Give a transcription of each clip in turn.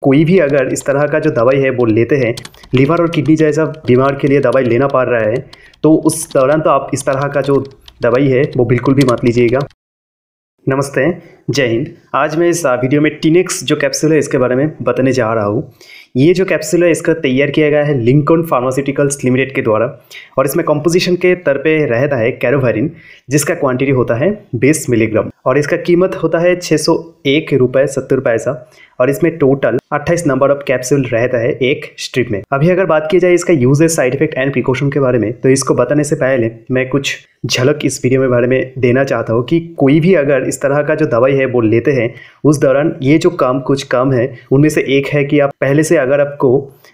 कोई भी अगर इस तरह का जो दवाई है वो लेते हैं, लीवर और किडनी जैसा बीमार के लिए दवाई लेना पड़ रहा है, तो उस दौरान तो आप इस तरह का जो दवाई है वो बिल्कुल भी मत लीजिएगा। नमस्ते, जय हिंद। आज मैं इस वीडियो में टीनेक्स जो कैप्सूल है इसके बारे में बताने जा रहा हूँ। ये जो कैप्सूल है इसका तैयार किया गया है लिंकन फार्मास्यूटिकल्स लिमिटेड के द्वारा, और इसमें कंपोजिशन के तौर पे रहता है कैरोवेरिन, जिसका क्वांटिटी होता है 20 मिलीग्राम, और इसका कीमत होता है 601 रुपये 70 पैसा, और इसमें टोटल 28 नंबर ऑफ कैप्सूल रहता है एक स्ट्रिप में। अभी अगर बात की जाए इसका uses, side effect and precaution के बारे में, तो इसको बताने से पहले मैं कुछ झलक इस वीडियो में बारे में देना चाहता हूँ कि कोई भी अगर इस तरह का जो दवाई है वो लेते हैं, उस दौरान ये जो कुछ काम है उनमें से एक है कि आप पहले से अगर आपको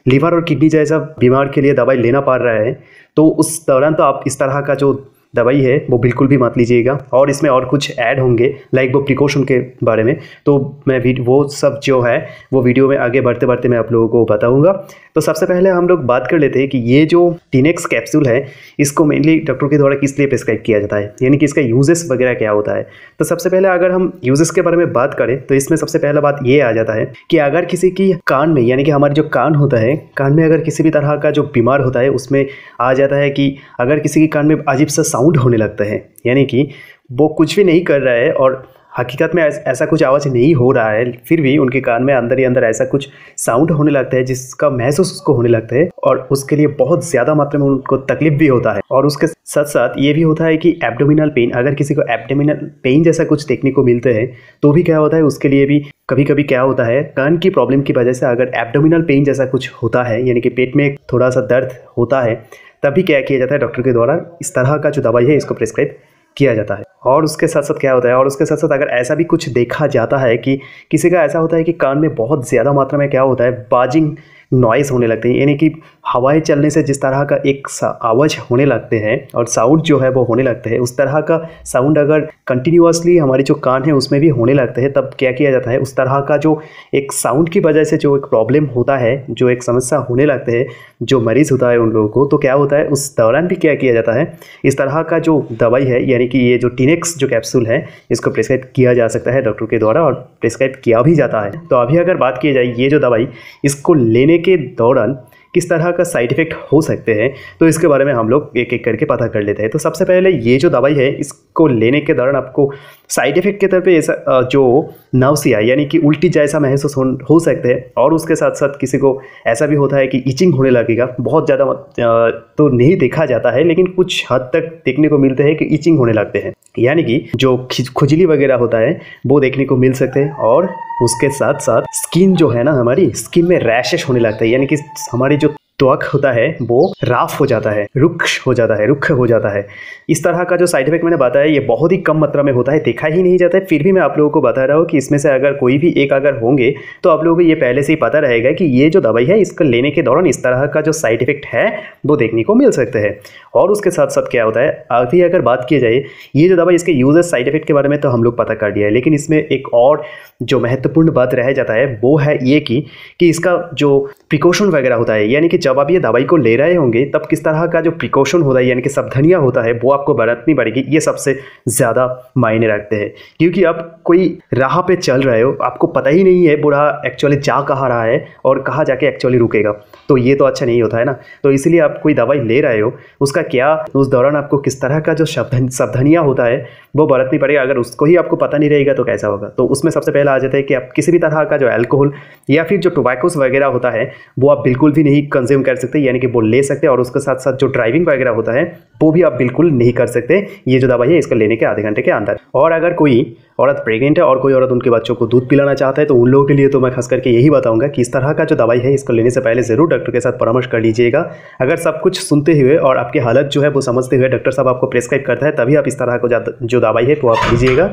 लीवर और किडनी जैसा बीमार के लिए दवाई लेना पड़ रहा है, तो उस दौरान तो आप इस तरह का जो दवाई है वो बिल्कुल भी मत लीजिएगा। और इसमें और कुछ ऐड होंगे लाइक वो प्रिकॉशन के बारे में, तो मैं वो सब जो है वो वीडियो में आगे बढ़ते बढ़ते मैं आप लोगों को बताऊंगा। तो सबसे पहले हम लोग बात कर लेते हैं कि ये जो टीनेक्स कैप्सूल है इसको मेनली डॉक्टर के द्वारा किस लिए प्रिस्क्राइब किया जाता है, यानी कि इसका यूजेस वगैरह क्या होता है। तो सबसे पहले अगर हम यूजेस के बारे में बात करें तो इसमें सबसे पहला बात ये आ जाता है कि अगर किसी की कान में, यानी कि हमारे जो कान होता है, कान में अगर किसी भी तरह का जो बीमार होता है उसमें आ जाता है कि अगर किसी के कान में अजीब सा साउंड होने लगता है, यानी कि वो कुछ भी नहीं कर रहा है और हकीकत में ऐसा कुछ आवाज़ नहीं हो रहा है, फिर भी उनके कान में अंदर ही अंदर ऐसा कुछ साउंड होने लगता है जिसका महसूस उसको होने लगता है, और उसके लिए बहुत ज़्यादा मात्रा में उनको तकलीफ भी होता है। और उसके साथ साथ ये भी होता है कि एब्डोमिनल पेन, अगर किसी को एब्डोमिनल पेन जैसा कुछ देखने को मिलते हैं तो भी क्या होता है, उसके लिए भी कभी कभी क्या होता है, कान की प्रॉब्लम की वजह से अगर एब्डोमिनल पेन जैसा कुछ होता है, यानी कि पेट में थोड़ा सा दर्द होता है, तभी क्या किया जाता है, डॉक्टर के द्वारा इस तरह का जो दवाई है इसको प्रिस्क्राइब किया जाता है। और उसके साथ साथ क्या होता है, और उसके साथ साथ अगर ऐसा भी कुछ देखा जाता है कि किसी का ऐसा होता है कि कान में बहुत ज़्यादा मात्रा में क्या होता है, बाजिंग नॉइज़ होने लगते हैं, यानी कि हवाएं चलने से जिस तरह का एक आवाज़ होने लगते हैं और साउंड जो है वो होने लगते हैं, उस तरह का साउंड अगर कंटिन्यूअसली हमारी जो कान है उसमें भी होने लगते हैं, तब क्या किया जाता है, उस तरह का जो एक साउंड की वजह से जो एक प्रॉब्लम होता है, जो एक समस्या होने लगते हैं जो मरीज़ होता है उन लोगों को, तो क्या होता है उस दौरान भी क्या किया जाता है, इस तरह का जो दवाई है, यानी कि ये जो टीनेक्स जो कैप्सूल है इसको प्रिस्क्राइब किया जा सकता है डॉक्टर के द्वारा, और प्रिस्क्राइब किया भी जाता है। तो अभी अगर बात की जाए ये जो दवाई, इसको लेने के दौरान किस तरह का साइड इफेक्ट हो सकते हैं, तो इसके बारे में हम लोग एक एक करके पता कर लेते हैं। तो सबसे पहले ये जो दवाई है इसको लेने के दौरान आपको साइड इफेक्ट के तौर पे ऐसा जो नाउसिया, यानी कि उल्टी जैसा महसूस हो सकते हैं, और उसके साथ साथ किसी को ऐसा भी होता है कि इचिंग होने लगेगा। बहुत ज़्यादा तो नहीं देखा जाता है, लेकिन कुछ हद तक देखने को मिलते हैं कि इचिंग होने लगते हैं, यानी कि जो खुजली वगैरह होता है वो देखने को मिल सकते हैं। और उसके साथ साथ स्किन जो है ना, हमारी स्किन में रैशेस होने लगता है, यानी कि हमारी जो त्वक होता है वो राफ हो जाता है, रुक्ष हो जाता है। इस तरह का जो साइड इफेक्ट मैंने बताया ये बहुत ही कम मात्रा में होता है, देखा ही नहीं जाता है, फिर भी मैं आप लोगों को बता रहा हूँ कि इसमें से अगर कोई भी एक अगर होंगे तो आप लोगों को ये पहले से ही पता रहेगा कि ये जो दवाई है इसको लेने के दौरान इस तरह का जो साइड इफेक्ट है वो देखने को मिल सकते हैं। और उसके साथ साथ क्या होता है, अभी अगर बात की जाए ये जो दवाई, इसके यूजेस, साइड इफेक्ट के बारे में तो हम लोग पता कर दिया है, लेकिन इसमें एक और जो महत्वपूर्ण बात रह जाता है वो है ये कि इसका जो प्रिकॉशन वगैरह होता है, यानी कि जब आप ये दवाई को ले रहे होंगे तब किस तरह का जो प्रिकॉशन होता है, यानी कि सावधानियां होता है, वो आपको बरतनी पड़ेगी। ये सबसे ज़्यादा मायने रखते हैं, क्योंकि आप कोई राह पे चल रहे हो, आपको पता ही नहीं है बूढ़ा एक्चुअली जा कहाँ रहा है और कहाँ जाके एक्चुअली रुकेगा, तो ये तो अच्छा नहीं होता है ना। तो इसीलिए आप कोई दवाई ले रहे हो, उसका क्या, उस दौरान आपको किस तरह का जो सावधानियां होता है वो बरतनी पड़ेगा। अगर उसको ही आपको पता नहीं रहेगा तो कैसा होगा। तो उसमें सबसे पहला आ जाता है कि आप किसी भी तरह का जो अल्कोहल या फिर जो टोबैकोस वगैरह होता है वो आप बिल्कुल भी नहीं कंज्यूम कर सकते, यानी कि वो ले सकते हैं। और उसके साथ साथ जो ड्राइविंग वगैरह होता है वो भी आप बिल्कुल नहीं कर सकते ये जो दवाई है इसको लेने के आधे घंटे के अंदर। और अगर कोई औरत प्रेग्नेंट है और कोई औरत उनके बच्चों को दूध पिलाना चाहता है तो उन लोगों के लिए तो मैं खास करके यही बताऊंगा कि इस तरह का जो दवाई है इसको लेने से पहले ज़रूर डॉक्टर के साथ परामर्श कर लीजिएगा। अगर सब कुछ सुनते हुए और आपकी हालत जो है वो समझते हुए डॉक्टर साहब आपको प्रिस्क्राइब करता है तभी आप इस तरह का जो दवाई है वो आप लीजिएगा,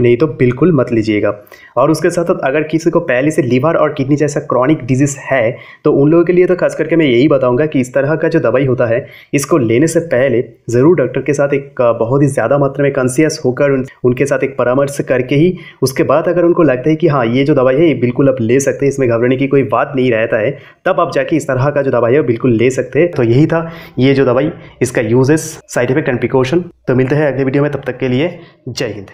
नहीं तो बिल्कुल मत लीजिएगा। और उसके साथ साथ अगर किसी को पहले से लीवर और किडनी जैसा क्रॉनिक डिजीज़ है तो उन लोगों के लिए तो खास करके मैं यही बताऊंगा कि इस तरह का जो दवाई होता है इसको लेने से पहले ज़रूर डॉक्टर के साथ एक बहुत ही ज़्यादा मात्रा में कॉन्शियस होकर उनके साथ एक परामर्श करके ही उसके बाद अगर उनको लगता है कि हाँ ये जो दवाई है ये बिल्कुल आप ले सकते हैं, इसमें घबराने की कोई बात नहीं रहता है, तब आप जाके इस तरह का जो दवाई है बिल्कुल ले सकते हैं। तो यही था ये जो दवाई, इसका uses, side effect and precaution. तो मिलते हैं अगले वीडियो में, तब तक के लिए जय हिंद।